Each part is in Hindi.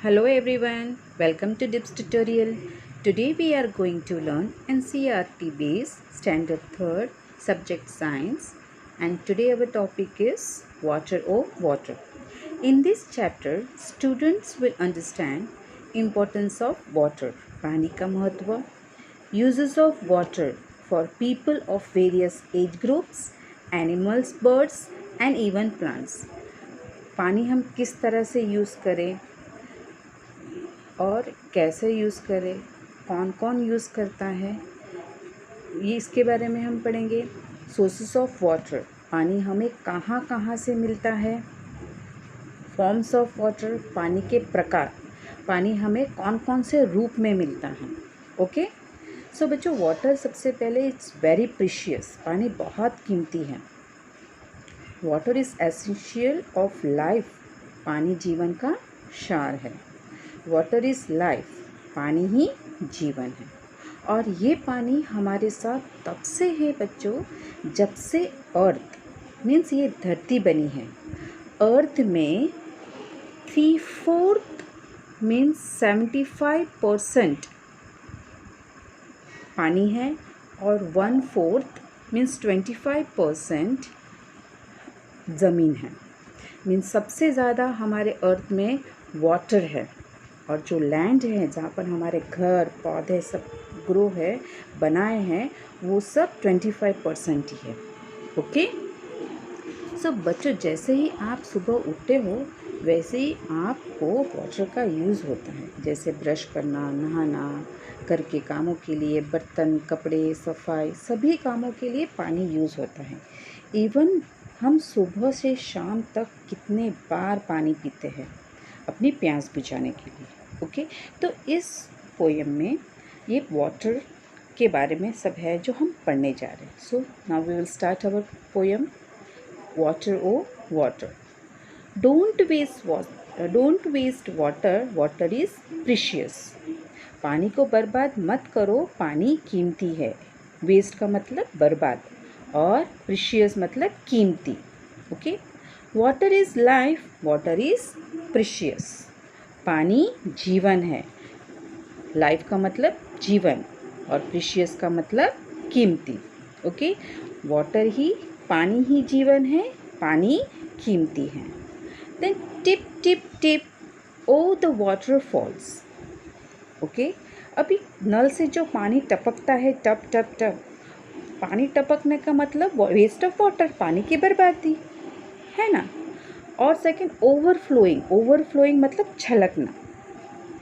Hello everyone, welcome to DIPS tutorial. Today we are going to learn NCERT based standard 3rd subject science, and today our topic is water or water. In this chapter students will understand importance of water, पानी का महत्व, uses of water for people of various age groups, animals, birds and even plants. पानी हम किस तरह से यूज़ करें और कैसे यूज़ करें, कौन कौन यूज़ करता है, ये इसके बारे में हम पढ़ेंगे। सोर्सेस ऑफ वाटर, पानी हमें कहाँ कहाँ से मिलता है। फॉर्म्स ऑफ वाटर, पानी के प्रकार, पानी हमें कौन कौन से रूप में मिलता है। ओके, सो बच्चों, वाटर सबसे पहले इट्स वेरी प्रीशियस, पानी बहुत कीमती है। Water is essential of life, पानी जीवन का सार है। वाटर इज़ लाइफ, पानी ही जीवन है। और ये पानी हमारे साथ तब से है बच्चों, जब से अर्थ मीन्स ये धरती बनी है। अर्थ में 3/4 मीन्स 75% पानी है और 1/4 मीन्स 25% ज़मीन है। मीन्स सबसे ज़्यादा हमारे अर्थ में वाटर है, और जो लैंड है जहाँ पर हमारे घर पौधे सब ग्रो है, बनाए हैं, वो सब 25% ही है। ओके, सो बच्चों, जैसे ही आप सुबह उठते हो वैसे ही आपको वाटर का यूज़ होता है, जैसे ब्रश करना, नहाना, घर के कामों के लिए, बर्तन, कपड़े, सफाई, सभी कामों के लिए पानी यूज़ होता है। इवन हम सुबह से शाम तक कितने बार पानी पीते हैं अपनी प्यास बुझाने के लिए। ओके, तो इस पोएम में ये वाटर के बारे में सब है जो हम पढ़ने जा रहे हैं। So now we will start our poem, water O water. Don't waste water, water is precious. पानी को बर्बाद मत करो, पानी कीमती है। वेस्ट का मतलब बर्बाद, और प्रीशियस मतलब कीमती। Okay, water is life, water is precious. पानी जीवन है, लाइफ का मतलब जीवन, और प्रीशियस का मतलब कीमती। ओके, वाटर ही, पानी ही जीवन है, पानी कीमती है। Then tip tip tip O the water falls. Okay, अभी नल से जो पानी टपकता है, टप टप टप, पानी टपकने का मतलब वेस्ट ऑफ वाटर, पानी की बर्बादी है ना। और सेकंड, ओवरफ्लोइंग मतलब छलकना।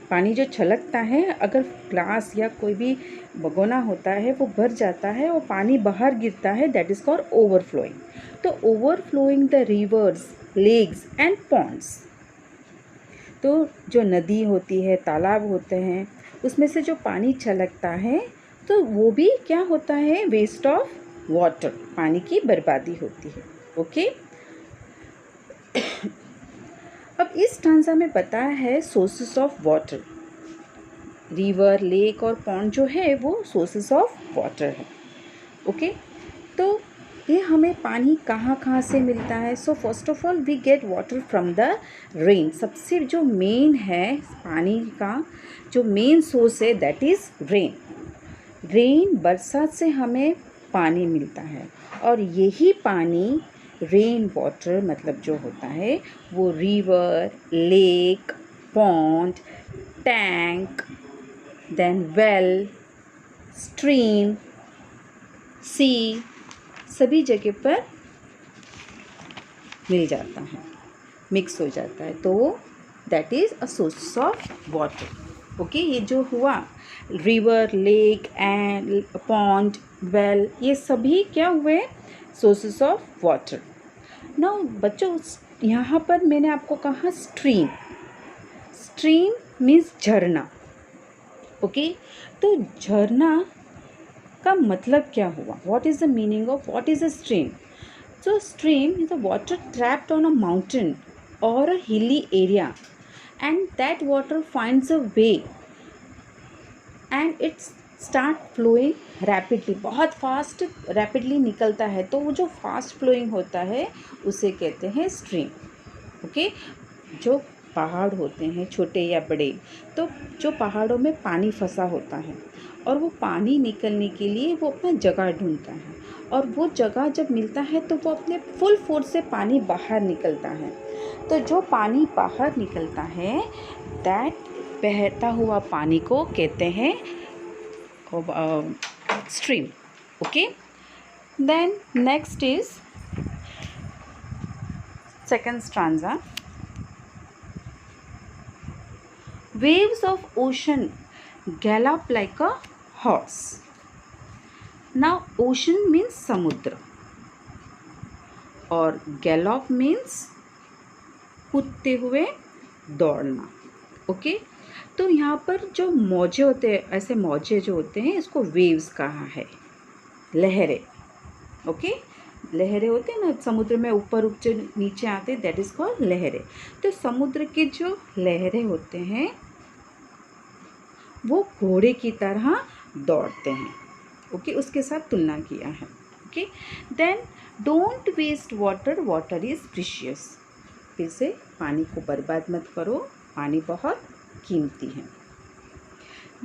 पानी जो छलकता है, अगर ग्लास या कोई भी भगोना होता है वो भर जाता है और पानी बाहर गिरता है, दैट इज़ कॉल्ड ओवरफ्लोइंग। तो overflowing the rivers, lakes and ponds. तो जो नदी होती है, तालाब होते हैं, उसमें से जो पानी छलकता है, तो वो भी क्या होता है, वेस्ट ऑफ वाटर, पानी की बर्बादी होती है। ओके, अब इस स्टांजा में बताया है sources of water. River, lake और पॉन्ड जो है वो सोर्सेस ऑफ वाटर है। ओके, तो ये हमें पानी कहाँ कहाँ से मिलता है। So first of all we get water from the rain. सबसे जो मेन है पानी का, जो मेन सोर्स है, दैट इज़ रेन। रेन, बरसात से हमें पानी मिलता है, और यही पानी रेन वाटर मतलब जो होता है वो river, lake, pond, tank, then well, stream, sea, सभी जगह पर मिल जाता है, मिक्स हो जाता है, तो that is a source of water. Okay, ये जो हुआ river, lake and pond, well, ये सभी क्या हुए, सोर्सेस ऑफ वाटर। नाउ बच्चों, यहाँ पर मैंने आपको कहा स्ट्रीम। स्ट्रीम मीन्स झरना। ओके, तो झरना का मतलब क्या हुआ, what is the meaning of what is a stream. So stream is a water trapped on a mountain or a hilly area, and that water finds a way and it start flowing rapidly, बहुत फास्ट रैपिडली निकलता है, तो वो जो फास्ट फ्लोइंग होता है उसे कहते हैं स्ट्रीम। ओके, जो पहाड़ होते हैं छोटे या बड़े, तो जो पहाड़ों में पानी फंसा होता है और वो पानी निकलने के लिए वो अपना जगह ढूंढता है, और वो जगह जब मिलता है तो वो अपने फुल फोर्स से पानी बाहर निकलता है। तो जो पानी बाहर निकलता है, दैट बहता हुआ पानी को कहते हैं stream. Okay, then next is second stanza. Waves of ocean gallop like a horse. Now ocean means samudra और gallop means कूदते हुए दौड़ना। ओके, तो यहाँ पर जो मौजे होते हैं, ऐसे मौजे जो होते हैं, इसको वेव्स कहा है, लहरें। ओके, लहरें होते हैं ना समुद्र में, ऊपर ऊपर नीचे आते, दैट इज़ कॉल्ड लहरें। तो समुद्र के जो लहरें होते हैं वो घोड़े की तरह दौड़ते हैं। ओके, उसके साथ तुलना किया है। Okay, then don't waste water, water is precious. फिर से पानी को बर्बाद मत करो, पानी बहुत कीमती है।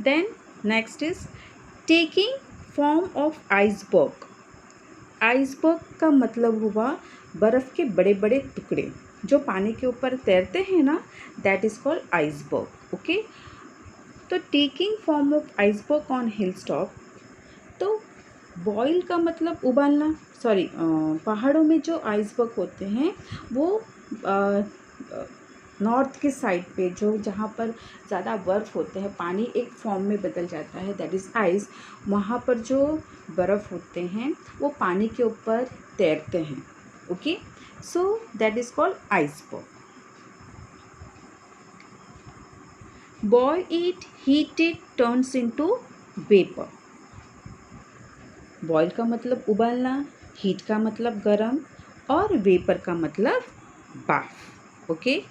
Then next is taking form of iceberg. Iceberg का मतलब हुआ बर्फ़ के बड़े बड़े टुकड़े जो पानी के ऊपर तैरते हैं ना, that is called iceberg. Okay, तो taking form of iceberg on hill top, तो बॉयल का मतलब उबालना, सॉरी, पहाड़ों में जो आइसबर्ग होते हैं वो नॉर्थ के साइड पे, जो जहाँ पर ज़्यादा बर्फ़ होते हैं, पानी एक फॉर्म में बदल जाता है, दैट इज़ आइस, वहाँ पर जो बर्फ़ होते हैं वो पानी के ऊपर तैरते हैं। Okay, so that is called iceberg. Boil it, heat it, turns into vapour. Boil का मतलब उबालना, हीट का मतलब गरम, और वेपर का मतलब बाफ। ओके,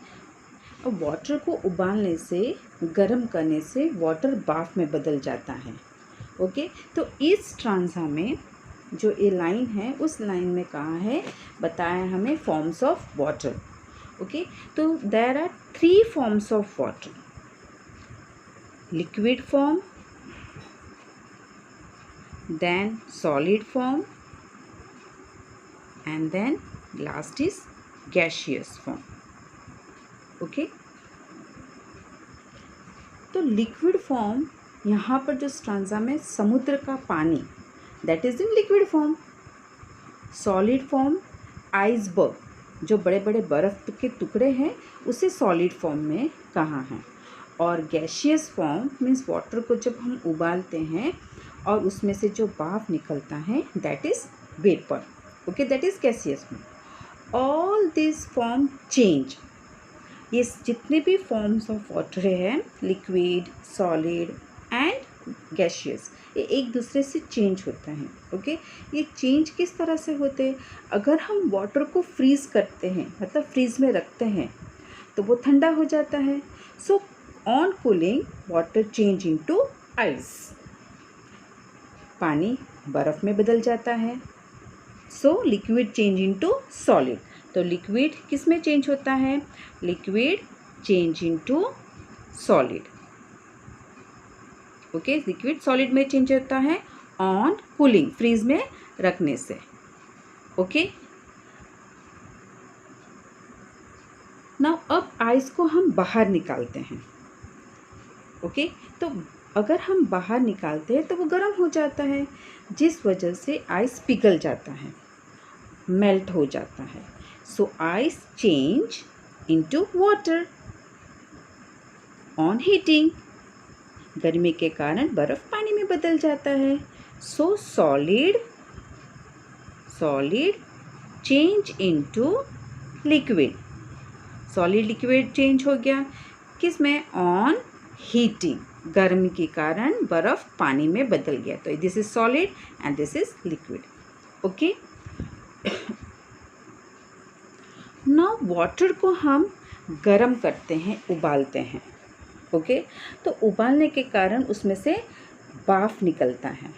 और वाटर को उबालने से, गरम करने से वाटर बाफ में बदल जाता है। ओके, तो इस स्ट्रांजा में जो ये लाइन है, उस लाइन में कहा है, बताया हमें फॉर्म्स ऑफ वाटर। ओके, तो there are 3 forms of water, liquid form, then solid form, and then last is gaseous form. Okay, तो लिक्विड फॉर्म यहाँ पर जो स्ट्रांजा में समुद्र का पानी, that is in liquid form. Solid form iceberg, जो बड़े बड़े बर्फ़ के टुकड़े हैं, उसे सॉलिड फॉर्म में कहा है। और गैशियस फॉर्म मीन्स वाटर को जब हम उबालते हैं और उसमें से जो भाप निकलता है, that is vapour. Okay, that is gaseous form. All this form change, ये जितने भी फॉर्म्स ऑफ वाटर हैं, लिक्विड, सॉलिड एंड गैशियस, ये एक दूसरे से चेंज होता है। ओके, ये चेंज किस तरह से होते हैं? अगर हम वाटर को फ्रीज़ करते हैं, मतलब फ्रीज में रखते हैं, तो वो ठंडा हो जाता है। So on cooling water change into ice, पानी बर्फ़ में बदल जाता है। So liquid change into solid, तो लिक्विड किस में चेंज होता है? Liquid change into solid. Okay, liquid solid में चेंज होता है ऑन कूलिंग, फ्रीज में रखने से। ओके, नाउ अब आइस को हम बाहर निकालते हैं। ओके, तो अगर हम बाहर निकालते हैं तो वो गर्म हो जाता है, जिस वजह से आइस पिघल जाता है, मेल्ट हो जाता है। So ice change into water on heating, गर्मी के कारण बर्फ़ पानी में बदल जाता है। So solid change into liquid, solid liquid change हो गया, किस में? ऑन हीटिंग, गर्मी के कारण बर्फ़ पानी में बदल गया। तो this is solid and this is liquid. Okay, now water को हम गर्म करते हैं, उबालते हैं। ओके, तो उबालने के कारण उसमें से भाप निकलता है,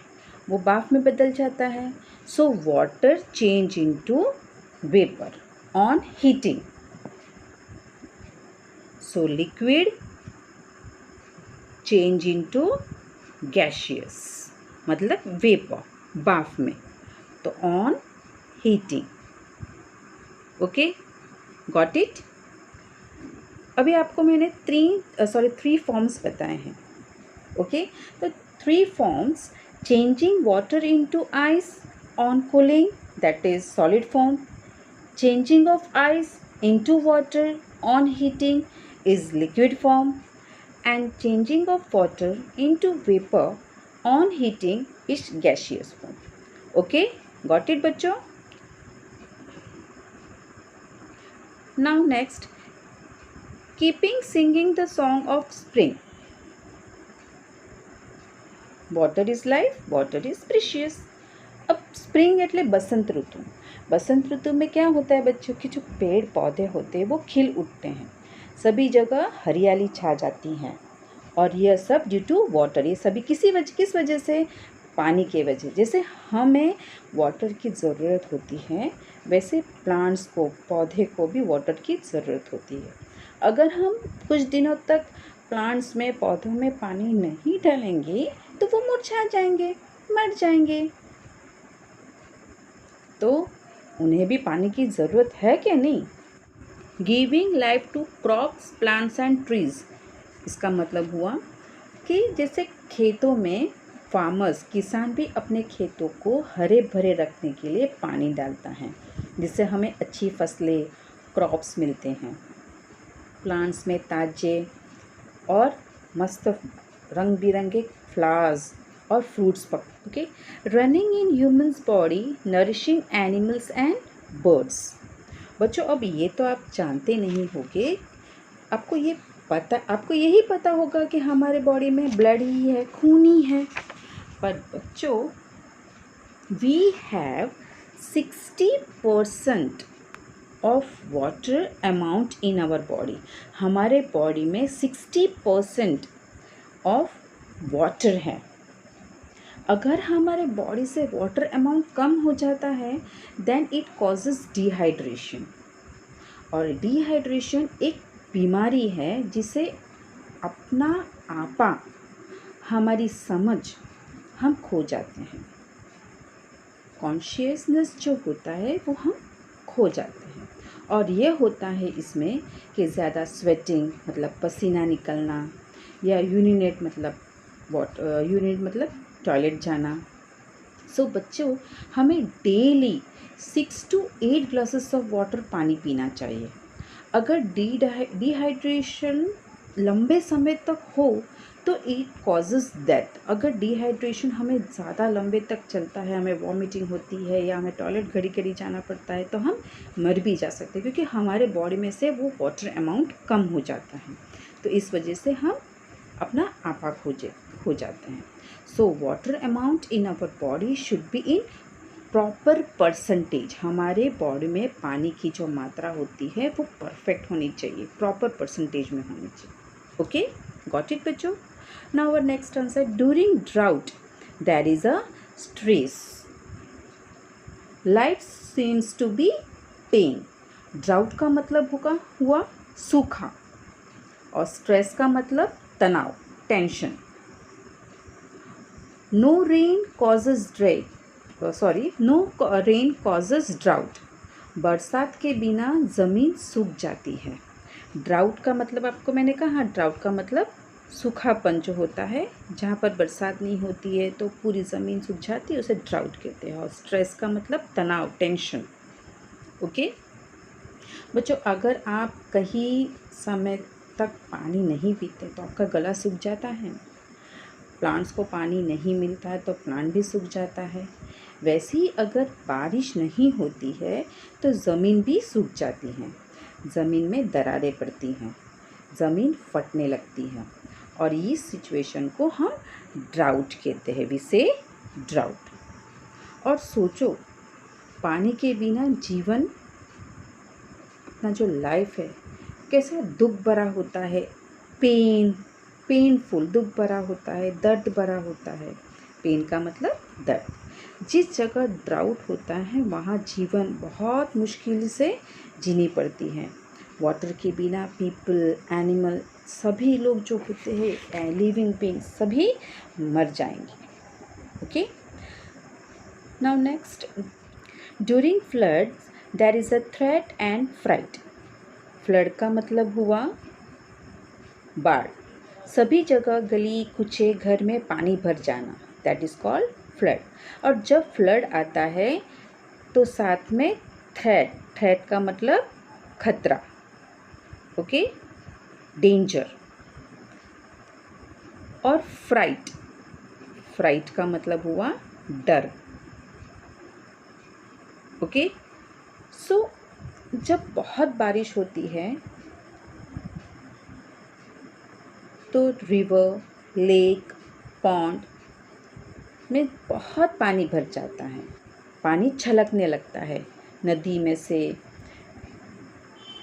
वो भाप में बदल जाता है। So water change into vapour on heating. So liquid change into gaseous, मतलब वेपर, भाप में। तो on heating. Okay, got it. अभी आपको मैंने थ्री फॉर्म्स बताए हैं। ओके, तो 3 forms: changing water into ice on cooling, that is solid form; changing of ice into water on heating is liquid form; and changing of water into vapor on heating is gaseous form. Okay, got it बच्चों? Now next, keeping singing the song of spring. Water is life, water is precious. अब स्प्रिंग એટલે बसंत ऋतु। बसंत ऋतु में क्या होता है बच्चों कि जो पेड़ पौधे होते हैं वो खिल उठते हैं, सभी जगह हरियाली छा जाती है। और यह सब ड्यू टू वाटर। ये सभी किस वजह से? पानी के वजह। जैसे हमें वाटर की ज़रूरत होती है, वैसे प्लांट्स को, पौधे को भी वाटर की ज़रूरत होती है। अगर हम कुछ दिनों तक प्लांट्स में, पौधों में पानी नहीं डालेंगे तो वो मुरझा जाएंगे, मर जाएंगे। तो उन्हें भी पानी की ज़रूरत है क्या? नहीं। Giving life to crops, plants and trees. इसका मतलब हुआ कि जैसे खेतों में फार्मर्स, किसान भी अपने खेतों को हरे भरे रखने के लिए पानी डालता है, जिससे हमें अच्छी फसलें, क्रॉप्स मिलते हैं। प्लांट्स में ताजे और मस्त रंग बिरंगे फ्लावर्स और फ्रूट्स पकते। Okay, running in humans body, nourishing animals and birds. बच्चों, अब ये तो आप जानते नहीं होंगे, आपको यही पता होगा कि हमारे बॉडी में ब्लड ही है, खून ही है। पर बच्चों, we have 60% of water amount in our body. हमारे बॉडी में 60% ऑफ वाटर है। अगर हमारे बॉडी से वाटर अमाउंट कम हो जाता है, देन इट कॉजेज डिहाइड्रेशन। और डिहाइड्रेशन एक बीमारी है जिसे अपना आपा, हमारी समझ, हम खो जाते हैं। कॉन्शियसनेस जो होता है वो हम खो जाते हैं। और ये होता है इसमें कि ज़्यादा स्वेटिंग मतलब पसीना निकलना, या यूरिनेट मतलब टॉयलेट जाना। सो बच्चों, हमें daily 6 to 8 glasses of water पानी पीना चाहिए। अगर डिहाइड्रेशन लंबे समय तक हो तो इट कॉजेज़ डेथ। अगर डिहाइड्रेशन हमें ज़्यादा लंबे तक चलता है, हमें वॉमिटिंग होती है या हमें टॉयलेट घड़ी घड़ी जाना पड़ता है, तो हम मर भी जा सकते हैं, क्योंकि हमारे बॉडी में से वो वाटर अमाउंट कम हो जाता है। तो इस वजह से हम अपना आपा खो जाते हैं। So water amount in our body should be in proper percentage. हमारे बॉडी में पानी की जो मात्रा होती है वो परफेक्ट होनी चाहिए, प्रॉपर परसेंटेज में होनी चाहिए। ओके, गॉट इट बच्चों? Now our next answer, during drought there is a stress, life seems to be pain. Drought का मतलब हुआ सूखा, और स्ट्रेस का मतलब तनाव, tension. No rain causes drought. बरसात के बिना ज़मीन सूख जाती है। ड्राउट का मतलब आपको मैंने कहा, ड्राउट का मतलब सूखापन जो होता है, जहाँ पर बरसात नहीं होती है तो पूरी ज़मीन सूख जाती है, उसे ड्राउट कहते हैं। और स्ट्रेस का मतलब तनाव, टेंशन। ओके बच्चों, अगर आप कहीं समय तक पानी नहीं पीते तो आपका गला सूख जाता है। प्लांट्स को पानी नहीं मिलता है तो प्लांट भी सूख जाता है। वैसे ही अगर बारिश नहीं होती है तो ज़मीन भी सूख जाती है, ज़मीन में दरारें पड़ती हैं, ज़मीन फटने लगती है, और इस सिचुएशन को हम ड्राउट कहते हैं। वी से ड्राउट। और सोचो, पानी के बिना जीवन, अपना जो लाइफ है कैसा दुख भरा होता है, पेनफुल, दुख भरा होता है, दर्द भरा होता है। पेन का मतलब दर्द। जिस जगह ड्राउट होता है वहाँ जीवन बहुत मुश्किल से जीनी पड़ती है। वाटर के बिना पीपल, एनिमल, सभी लोग जो होते हैं लिविंग बीइंग सभी मर जाएंगे. Okay. Now next, during floods there is a threat and fright. Flood का मतलब हुआ बाढ़. सभी जगह गली कुचे घर में पानी भर जाना, दैट इज़ कॉल्ड फ्लड. और जब फ्लड आता है तो साथ में थ्रेट, थ्रेट का मतलब खतरा. Okay, danger. और फ्राइट, फ्राइट का मतलब हुआ डर. ओके. सो जब बहुत बारिश होती है तो रिवर, लेक, पॉन्ड में बहुत पानी भर जाता है. पानी छलकने लगता है नदी में से,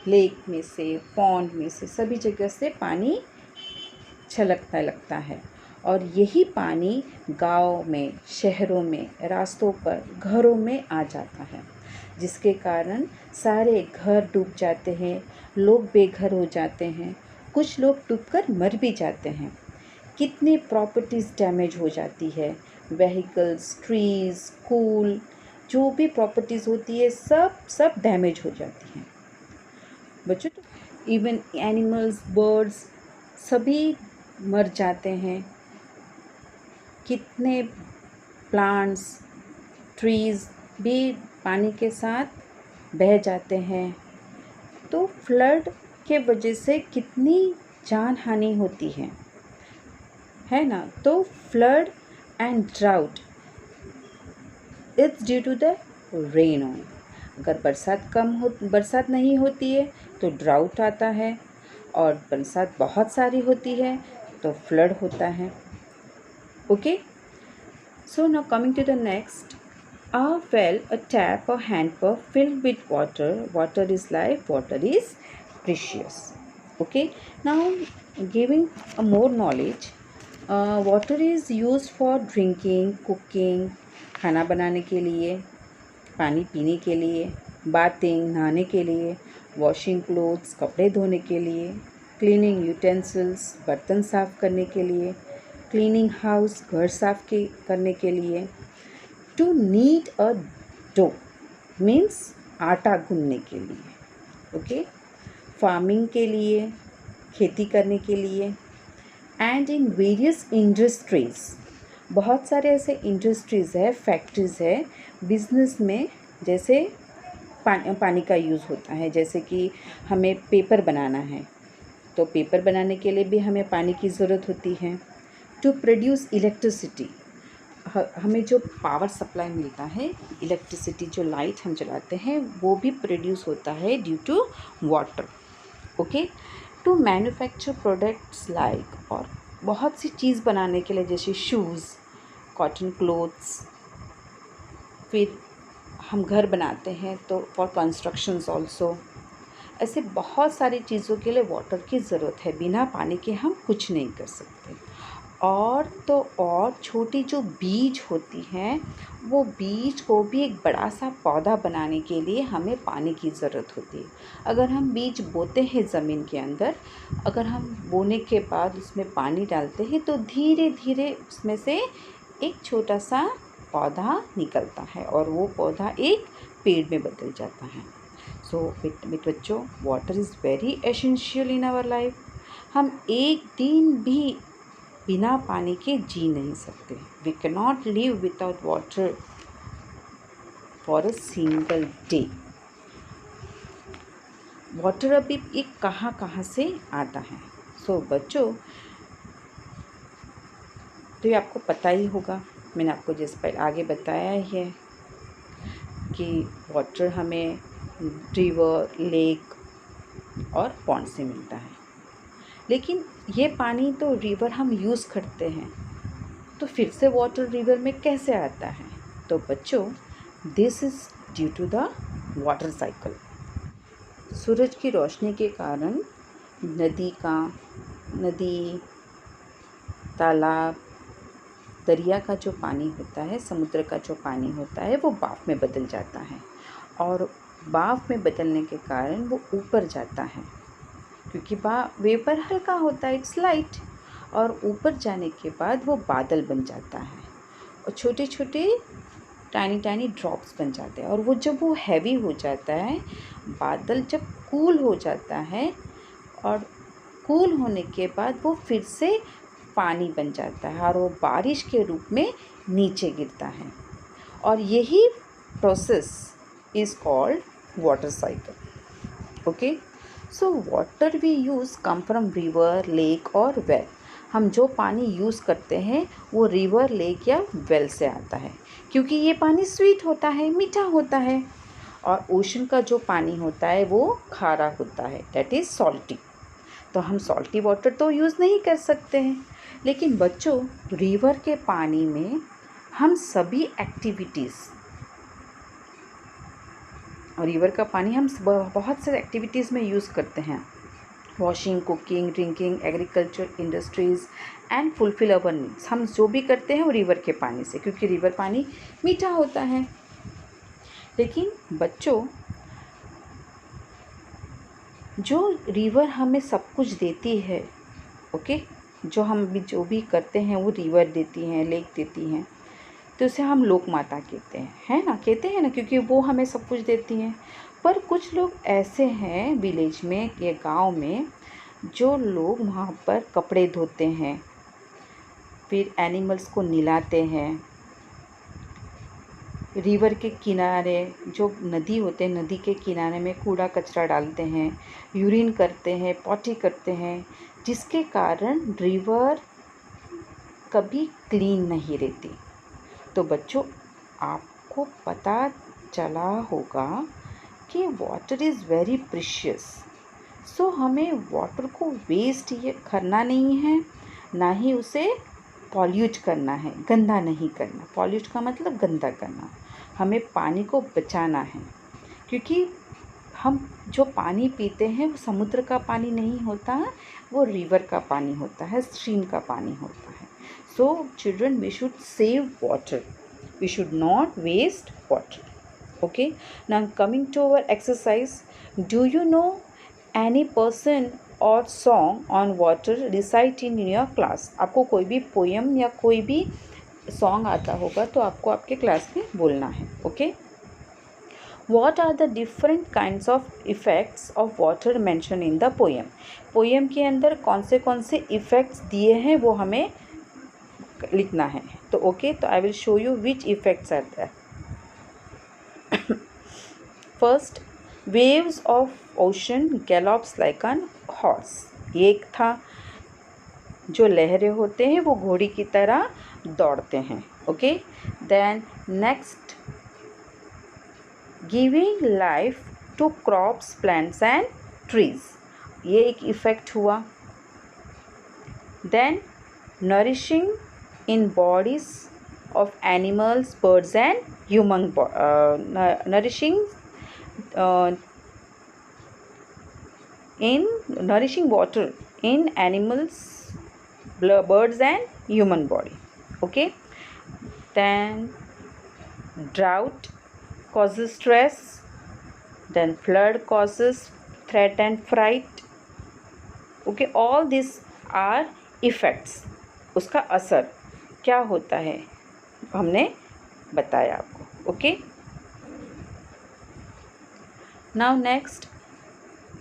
लेक में से, पॉन्ड में से, सभी जगह से पानी छलकने लगता है. और यही पानी गाँव में, शहरों में, रास्तों पर, घरों में आ जाता है, जिसके कारण सारे घर डूब जाते हैं, लोग बेघर हो जाते हैं, कुछ लोग डूबकर मर भी जाते हैं. कितनी प्रॉपर्टीज़ डैमेज हो जाती है, व्हीकल्स, ट्रीज़, स्कूल, जो भी प्रॉपर्टीज़ होती है सब डैमेज हो जाती हैं. बच्चों, इवन एनिमल्स, बर्ड्स सभी मर जाते हैं. कितने प्लांट्स, ट्रीज़ भी पानी के साथ बह जाते हैं. तो फ्लड के वजह से कितनी जान हानि होती है ना. तो flood and drought it's due to the rain on. अगर बरसात नहीं होती है तो ड्राउट आता है, और बरसात बहुत सारी होती है तो फ्लड होता है. Okay. So now coming to the next, a well, a tap, a hand pump filled with water. Water is life, water is precious. Okay. Now giving a more knowledge, water is used for drinking, cooking, खाना बनाने के लिए, पानी पीने के लिए, बाथिंग नहाने के लिए, वॉशिंग क्लोथ्स कपड़े धोने के लिए, क्लीनिंग यूटेंसिल्स बर्तन साफ़ करने के लिए, क्लीनिंग हाउस घर साफ़ करने के लिए, to knead a dough means आटा गूंदने के लिए. ओके. फार्मिंग के लिए, खेती करने के लिए. एंड इन वेरियस इंडस्ट्रीज़, बहुत सारे ऐसे इंडस्ट्रीज़ है, फैक्ट्रीज़ है, बिजनेस में जैसे पानी का यूज़ होता है. जैसे कि हमें पेपर बनाना है तो पेपर बनाने के लिए भी हमें पानी की ज़रूरत होती है. टू प्रोड्यूस इलेक्ट्रिसिटी, हमें जो पावर सप्लाई मिलता है, इलेक्ट्रिसिटी जो लाइट हम जलाते हैं वो भी प्रोड्यूस होता है due to water. Okay. To manufacture products like, और बहुत सी चीज़ बनाने के लिए जैसे शूज़, कॉटन क्लोथ्स. फिर हम घर बनाते हैं तो फॉर कंस्ट्रक्शंस ऑल्सो. ऐसे बहुत सारी चीज़ों के लिए वाटर की ज़रूरत है. बिना पानी के हम कुछ नहीं कर सकते. और छोटी जो बीज होती हैं वो बीज को भी एक बड़ा सा पौधा बनाने के लिए हमें पानी की ज़रूरत होती है. अगर हम बीज बोते हैं ज़मीन के अंदर, अगर हम बोने के बाद उसमें पानी डालते हैं तो धीरे धीरे उसमें से एक छोटा सा पौधा निकलता है और वो पौधा एक पेड़ में बदल जाता है. सो बच्चों, water is very essential in our life. हम एक दिन भी बिना पानी के जी नहीं सकते. We can not live without water for a single day. Water अभी एक कहाँ से आता है. सो बच्चों, तो ये आपको पता ही होगा, मैंने आपको जैसे पहले आगे बताया ही है कि वाटर हमें रिवर, लेक और पॉन्ड से मिलता है. लेकिन ये पानी तो रिवर हम यूज़ करते हैं, तो फिर से वाटर रिवर में कैसे आता है. तो बच्चों, this is due to the water cycle. सूरज की रोशनी के कारण नदी, तालाब, दरिया का जो पानी होता है, समुद्र का जो पानी होता है वो भाप में बदल जाता है. और भाप में बदलने के कारण वो ऊपर जाता है. क्योंकि वेपर हल्का होता है, इट्स लाइट, और ऊपर जाने के बाद वो बादल बन जाता है और छोटे छोटे टाइनी टाइनी ड्रॉप्स बन जाते हैं। और वो जब वो हैवी हो जाता है, बादल जब कूल हो जाता है और कूल होने के बाद वो फिर से पानी बन जाता है और वो बारिश के रूप में नीचे गिरता है। और यही process is called water cycle. Okay, so water we use come from river, lake और वेल। हम जो पानी यूज़ करते हैं वो रिवर, लेक या वेल से आता है, क्योंकि ये पानी स्वीट होता है, मीठा होता है। और ओशन का जो पानी होता है वो खारा होता है, दैट इज़ सॉल्टी। तो हम सॉल्टी वाटर तो यूज़ नहीं कर सकते हैं। लेकिन बच्चों, रिवर के पानी में हम सभी एक्टिविटीज़, और रिवर का पानी हम बहुत से एक्टिविटीज़ में यूज़ करते हैं, washing, cooking, drinking, agriculture, industries and fulfil our needs. हम जो भी करते हैं वो रिवर के पानी से, क्योंकि रिवर पानी मीठा होता है। लेकिन बच्चों, जो रिवर हमें सब कुछ देती है, ओके, जो भी करते हैं वो रिवर देती हैं, लेक देती हैं, तो उसे हम लोक माता कहते हैं, है ना, कहते हैं ना, क्योंकि वो हमें सब कुछ देती हैं। पर कुछ लोग ऐसे हैं विलेज में या गांव में, जो लोग वहाँ पर कपड़े धोते हैं, फिर एनिमल्स को नहलाते हैं, रिवर के किनारे जो नदी होते हैं, नदी के किनारे में कूड़ा कचरा डालते हैं, यूरिन करते हैं, पॉटी करते हैं, जिसके कारण रिवर कभी क्लीन नहीं रहती। तो बच्चों, आपको पता चला होगा कि वाटर इज़ वेरी प्रीशियस। सो हमें वाटर को वेस्ट ये करना नहीं है, ना ही उसे पॉल्यूट करना है, गंदा नहीं करना। पॉल्यूट का मतलब गंदा करना। हमें पानी को बचाना है, क्योंकि हम जो पानी पीते हैं वो समुद्र का पानी नहीं होता, वो रिवर का पानी होता है, स्ट्रीम का पानी होता है। So children, we should save water, we should not waste water. Okay, now coming to our exercise, do you know any person or song on water recite in your class? आपको कोई भी पोएम या कोई भी सॉन्ग आता होगा तो आपको आपके क्लास में बोलना है। Okay, What are the different kinds of effects of water mentioned in the poem? Poem के अंदर कौन से इफ़ेक्ट्स दिए हैं वो हमें लिखना है। तो ओके, तो I will show you which effects are there. First, waves of ocean gallops like an horse. ये एक था, जो लहरें होते हैं वो घोड़ी की तरह दौड़ते हैं। Okay, then next, giving life to crops, plants and trees. ये एक इफेक्ट हुआ। Then nourishing in bodies of animals, birds and human, nourishing in nourishing water in animals, birds and human body. Okay, then drought causes stress, then flood causes threat and fright. Okay, all these are effects. उसका असर क्या होता है हमने बताया आपको। Okay, now next,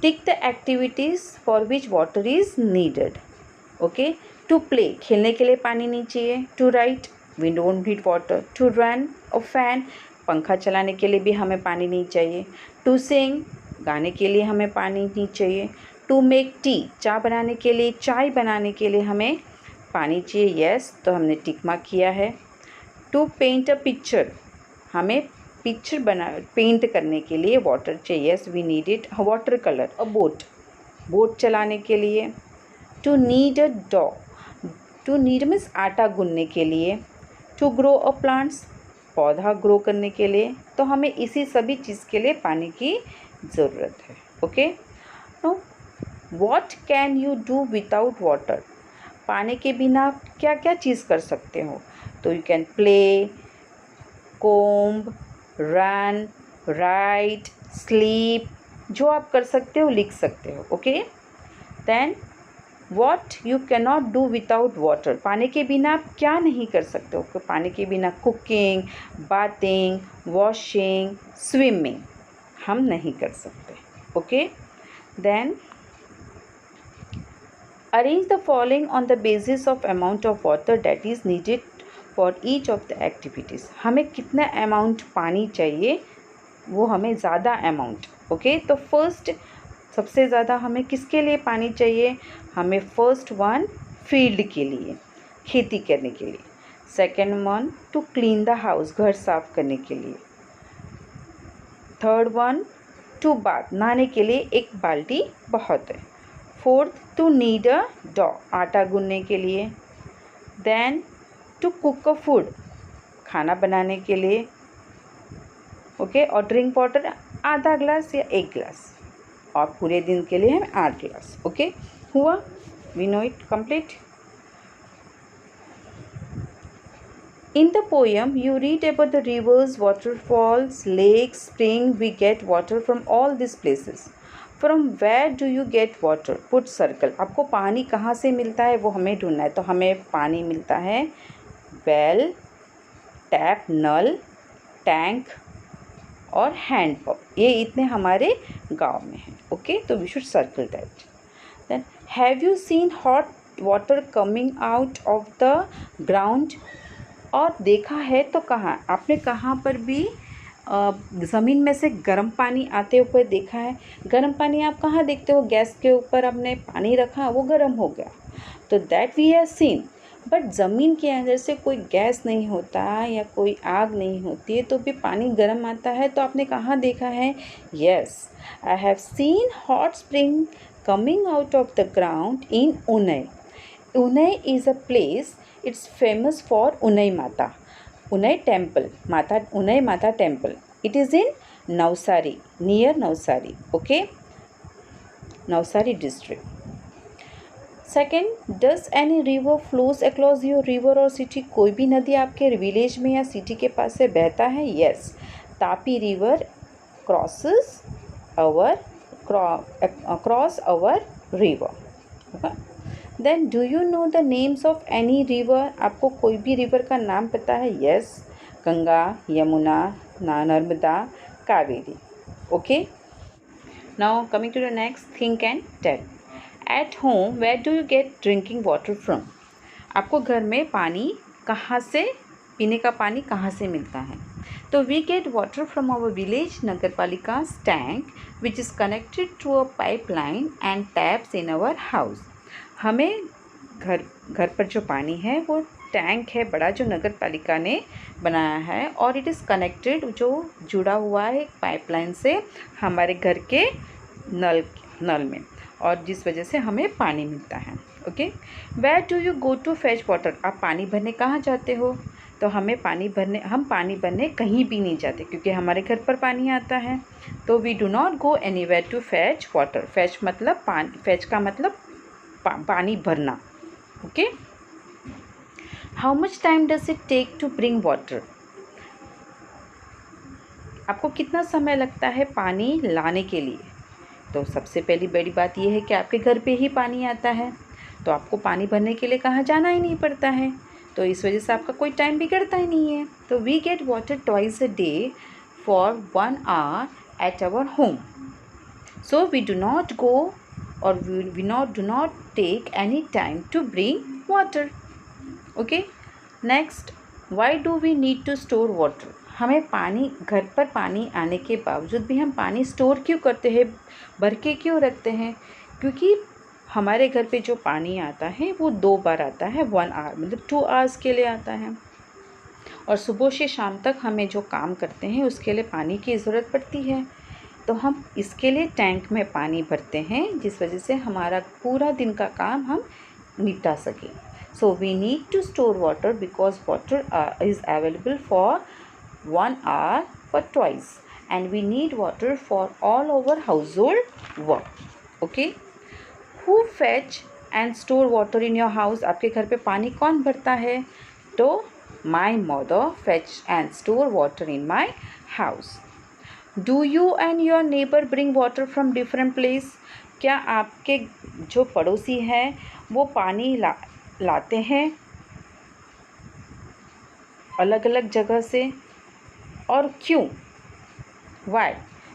tick the activities for which water is needed. Okay, to play, खेलने के लिए पानी नहीं चाहिए। To write, we don't need water. To run और फैन, पंखा चलाने के लिए भी हमें पानी नहीं चाहिए। टू सिंग, गाने के लिए हमें पानी नहीं चाहिए। टू मेक टी, चाय बनाने के लिए, चाय बनाने के लिए हमें पानी चाहिए। यस, तो हमने टिक मार्क किया है। टू पेंट अ पिक्चर, हमें पिक्चर पेंट करने के लिए वाटर चाहिए। Yes, we need it. Water colour. A boat, boat चलाने के लिए। To knead a dough, to knead means आटा गूंदने के लिए। टू ग्रो अ प्लांट्स, पौधा ग्रो करने के लिए। तो हमें इसी सभी चीज़ के लिए पानी की ज़रूरत है। Okay, no, what can you do without water? पानी के बिना आप क्या क्या चीज़ कर सकते हो? तो you can play, comb, run, write, sleep, जो आप कर सकते हो लिख सकते हो। Okay, then what you cannot do without water, पानी के बिना आप क्या नहीं कर सकते हो, पानी के बिना कुकिंग, बाथिंग, वॉशिंग, स्विमिंग हम नहीं कर सकते। Okay, then arrange the following on the basis of amount of water that is needed for each of the activities. हमें कितना अमाउंट पानी चाहिए, वो हमें ज़्यादा अमाउंट। ओके, तो फर्स्ट सबसे ज़्यादा हमें किसके लिए पानी चाहिए, हमें फर्स्ट वन फील्ड के लिए, खेती करने के लिए। Second one two clean the house, घर साफ करने के लिए। थर्ड वन टू बाथ, नहाने के लिए एक बाल्टी बहुत है। फोर्थ टू नीड अ डॉ, आटा गूंदने के लिए। Then to cook a food, खाना बनाने के लिए। ओके, और ड्रिंक वाटर आधा ग्लास या एक ग्लास, और पूरे दिन के लिए हमें 8 ग्लास। ओके, हुआ, we know it complete. In the poem, you read about the rivers, waterfalls, lakes, spring. We get water from all these places. From where do you get water? Put circle. आपको पानी कहाँ से मिलता है वो हमें ढूंढना है। तो हमें पानी मिलता है वेल, टैप, नल, टैंक और हैंड पंप। ये इतने हमारे गांव में हैं। ओके, तो we should circle that. Then have you seen hot water coming out of the ground? और देखा है तो कहाँ, आपने कहाँ पर भी ज़मीन में से गर्म पानी आते हुए देखा है? गर्म पानी आप कहाँ देखते हो? गैस के ऊपर आपने पानी रखा, वो गर्म हो गया, तो that we have seen. But ज़मीन के अंदर से कोई गैस नहीं होता या कोई आग नहीं होती है तो भी पानी गर्म आता है, तो आपने कहाँ देखा है? Yes, I have seen hot spring coming out of the ground in Unai. Unai is a place, it's famous for Unai Mata, Unai temple, Unai Mata temple. It is in Navsari, near Navsari. Okay, Navsari district. Second, does any river flows across your river or city? कोई भी नदी आपके विलेज में या सिटी के पास से बहता है? Yes, Tapi river crosses our river. Okay. Then do you know the names of any river? आपको कोई भी रिवर का नाम पता है? Yes, Ganga, Yamuna, Narmada, Kaveri. Okay, now coming to the next, think and tell. At home where do you get drinking water from? आपको घर में पानी कहाँ से, पीने का पानी कहाँ से मिलता है? तो we get water from our village nagar palika tank which is connected to a pipeline and taps in our house. हमें घर पर जो पानी है वो टैंक है बड़ा जो नगर पालिका ने बनाया है, और इट इज़ कनेक्टेड, जो जुड़ा हुआ है पाइपलाइन से हमारे घर के नल में, और जिस वजह से हमें पानी मिलता है। Okay, where do you go to fetch water? आप पानी भरने कहाँ जाते हो? तो हम पानी भरने कहीं भी नहीं जाते क्योंकि हमारे घर पर पानी आता है। तो we do not go anywhere to fetch water. Fetch मतलब पानी, फैच का मतलब पानी भरना। Okay, how much time does it take to bring water? आपको कितना समय लगता है पानी लाने के लिए? तो सबसे पहली बड़ी बात यह है कि आपके घर पे ही पानी आता है, तो आपको पानी भरने के लिए कहाँ जाना ही नहीं पड़ता है, तो इस वजह से आपका कोई टाइम बिगड़ता ही नहीं है। तो we get water twice a day for 1 hour at our home. So we do not go or do not take any time to bring water. Okay, next, why do we need to store water? हमें पानी, घर पर पानी आने के बावजूद भी हम पानी स्टोर क्यों करते हैं, भर के क्यों रखते हैं? क्योंकि हमारे घर पे जो पानी आता है वो 2 बार आता है, 1 hour मतलब 2 hours के लिए आता है, और सुबह से शाम तक हमें जो काम करते हैं उसके लिए पानी की ज़रूरत पड़ती है। तो हम इसके लिए टैंक में पानी भरते हैं, जिस वजह से हमारा पूरा दिन का काम हम निपटा सकें। So we need to store water because water is available for 1 hour for twice, and we need water for all our household work. Okay, who fetch and store water in your house? आपके घर पे पानी कौन भरता है? तो my mother fetch and store water in my house. Do you and your neighbor bring water from different place? क्या आपके जो पड़ोसी हैं वो पानी लाते हैं अलग अलग जगह से, और क्यों? Why?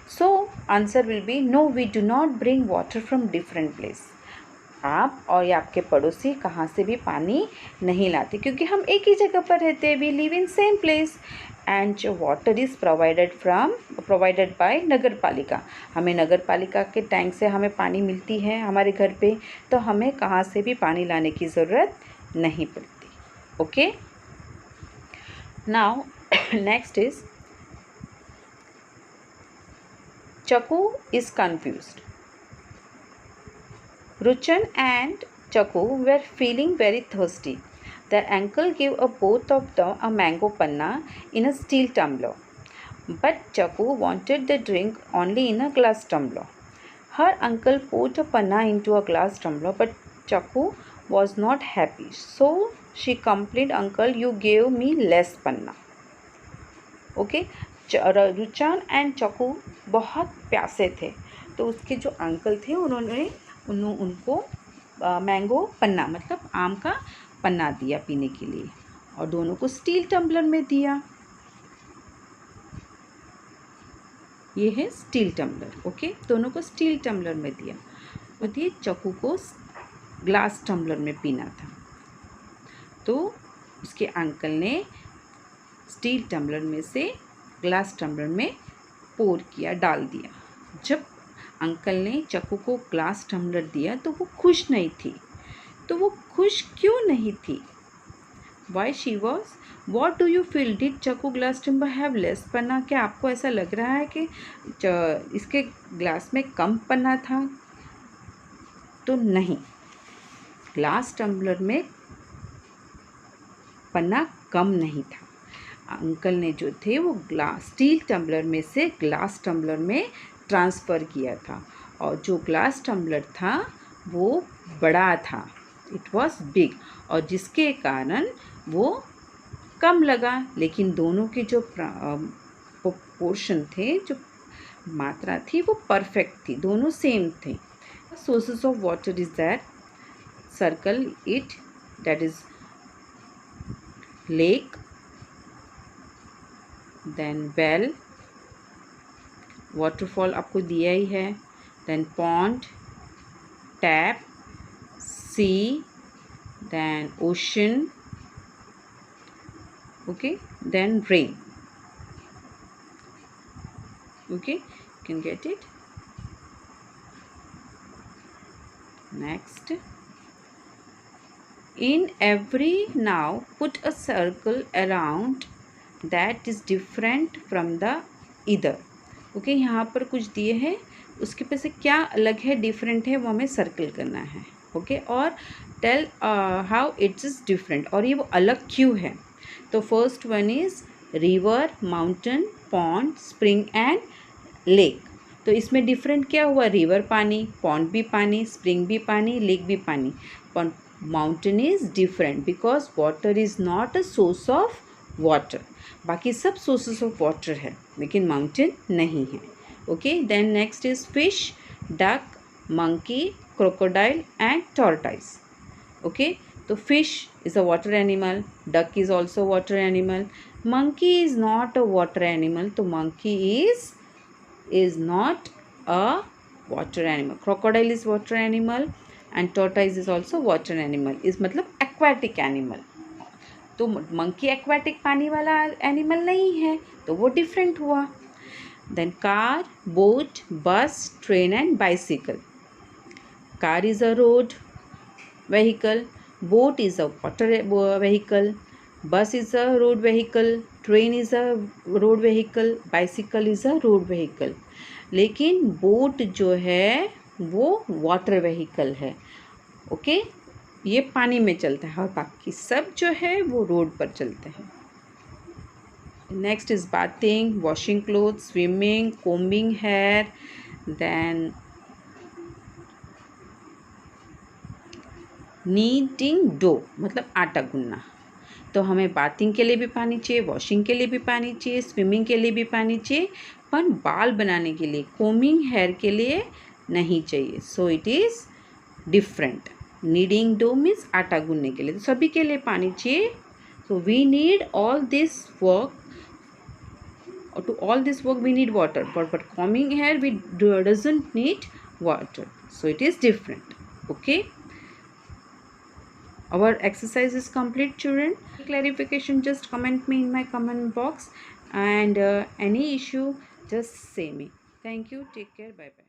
So answer will be no, we do not bring water from different place. आप और या आपके पड़ोसी कहाँ से भी पानी नहीं लाते, क्योंकि हम एक ही जगह पर रहते हैं, we live in same place and water is provided by nagar palika. हमें नगर पालिका के टैंक से हमें पानी मिलती है हमारे घर पे, तो हमें कहाँ से भी पानी लाने की ज़रूरत नहीं पड़ती। Okay, now next is Chaku is confused. Ruchan and Chaku were feeling very thirsty. Their uncle gave both of them a mango panna in a steel tumbler. But Chaku wanted the drink only in a glass tumbler. Her uncle poured a panna into a glass tumbler, but Chaku was not happy. So she complained, "Uncle, you gave me less panna." Okay? Ruchan and Chaku बहुत प्यासे थे, तो उसके जो अंकल थे उन्होंने उनको मैंगो पन्ना मतलब आम का पन्ना दिया पीने के लिए, और दोनों को स्टील टम्बलर में दिया। ये है स्टील टम्बलर। ओके, दोनों को स्टील टम्बलर में दिया, और ये चकू को ग्लास टम्बलर में पीना था। तो उसके अंकल ने स्टील टम्बलर में से ग्लास टम्बलर में पोर किया, डाल दिया। जब अंकल ने चकू को ग्लास टम्बलर दिया तो वो खुश नहीं थी। तो वो खुश क्यों नहीं थी? Why she was, what do you feel, did Chaku glass tumbler have less पन्ना? क्या आपको ऐसा लग रहा है कि इसके ग्लास में कम पन्ना था? तो नहीं, ग्लास टम्बलर में पन्ना कम नहीं था। अंकल ने जो थे वो स्टील टम्बलर में से ग्लास टम्बलर में ट्रांसफ़र किया था, और जो ग्लास टम्बलर था वो बड़ा था, इट वॉज बिग, और जिसके कारण वो कम लगा। लेकिन दोनों के जो पोर्शन थे, जो मात्रा थी, वो परफेक्ट थी, दोनों सेम थे। Sources of water is that, circle it, that is lake, then well, waterfall आपको दिया ही है, then pond, tap, sea, then ocean, okay, then rain. Okay, you can get it. Next, in every now put a circle around that is different from the either. Okay, यहाँ पर कुछ दिए हैं, उसके पे से क्या अलग है, डिफरेंट है, वो हमें सर्कल करना है। ओके, और tell how it's is different, और ये वो अलग क्यों है। तो first one is river, mountain, pond, spring and lake. तो इसमें डिफरेंट क्या हुआ, रिवर पानी, पॉन्ड भी पानी, स्प्रिंग भी पानी, लेक भी पानी। Mountain is different because water is not a source of water. बाकी सब सोर्सेस ऑफ वाटर है, लेकिन माउंटेन नहीं है। Okay, then next is fish, duck, monkey, crocodile and tortoise. Okay, तो fish is a water animal, duck is also water animal, monkey is not a water animal, तो monkey is not a water animal. Crocodile is water animal and tortoise is also water animal, is मतलब aquatic animal। तो monkey aquatic पानी वाला एनिमल नहीं है, तो वो डिफरेंट हुआ। देन कार, बोट, बस, train and bicycle. Car is a road vehicle, boat is a water vehicle, bus is a road vehicle, train is a road vehicle, bicycle is a road vehicle। लेकिन बोट जो है वो वाटर vehicle है। ओके, ये पानी में चलता है, और बाकी सब जो है वो रोड पर चलते हैं। Next is bathing, washing cloth, swimming, combing hair, then kneading dough मतलब आटा गूंदना। तो हमें बाथिंग के लिए भी पानी चाहिए, वॉशिंग के लिए भी पानी चाहिए, स्विमिंग के लिए भी पानी चाहिए, पर बाल बनाने के लिए, कोमिंग हेयर के लिए नहीं चाहिए. So it is different. Kneading dough means आटा गूंदने के लिए, तो सभी के लिए पानी चाहिए. So we need all this work. To all this work we need water, but combing hair we doesn't need water, so it is different. Okay, our exercise is complete, children. Clarification, just comment me in my comment box, and any issue just say me. Thank you, take care, bye bye.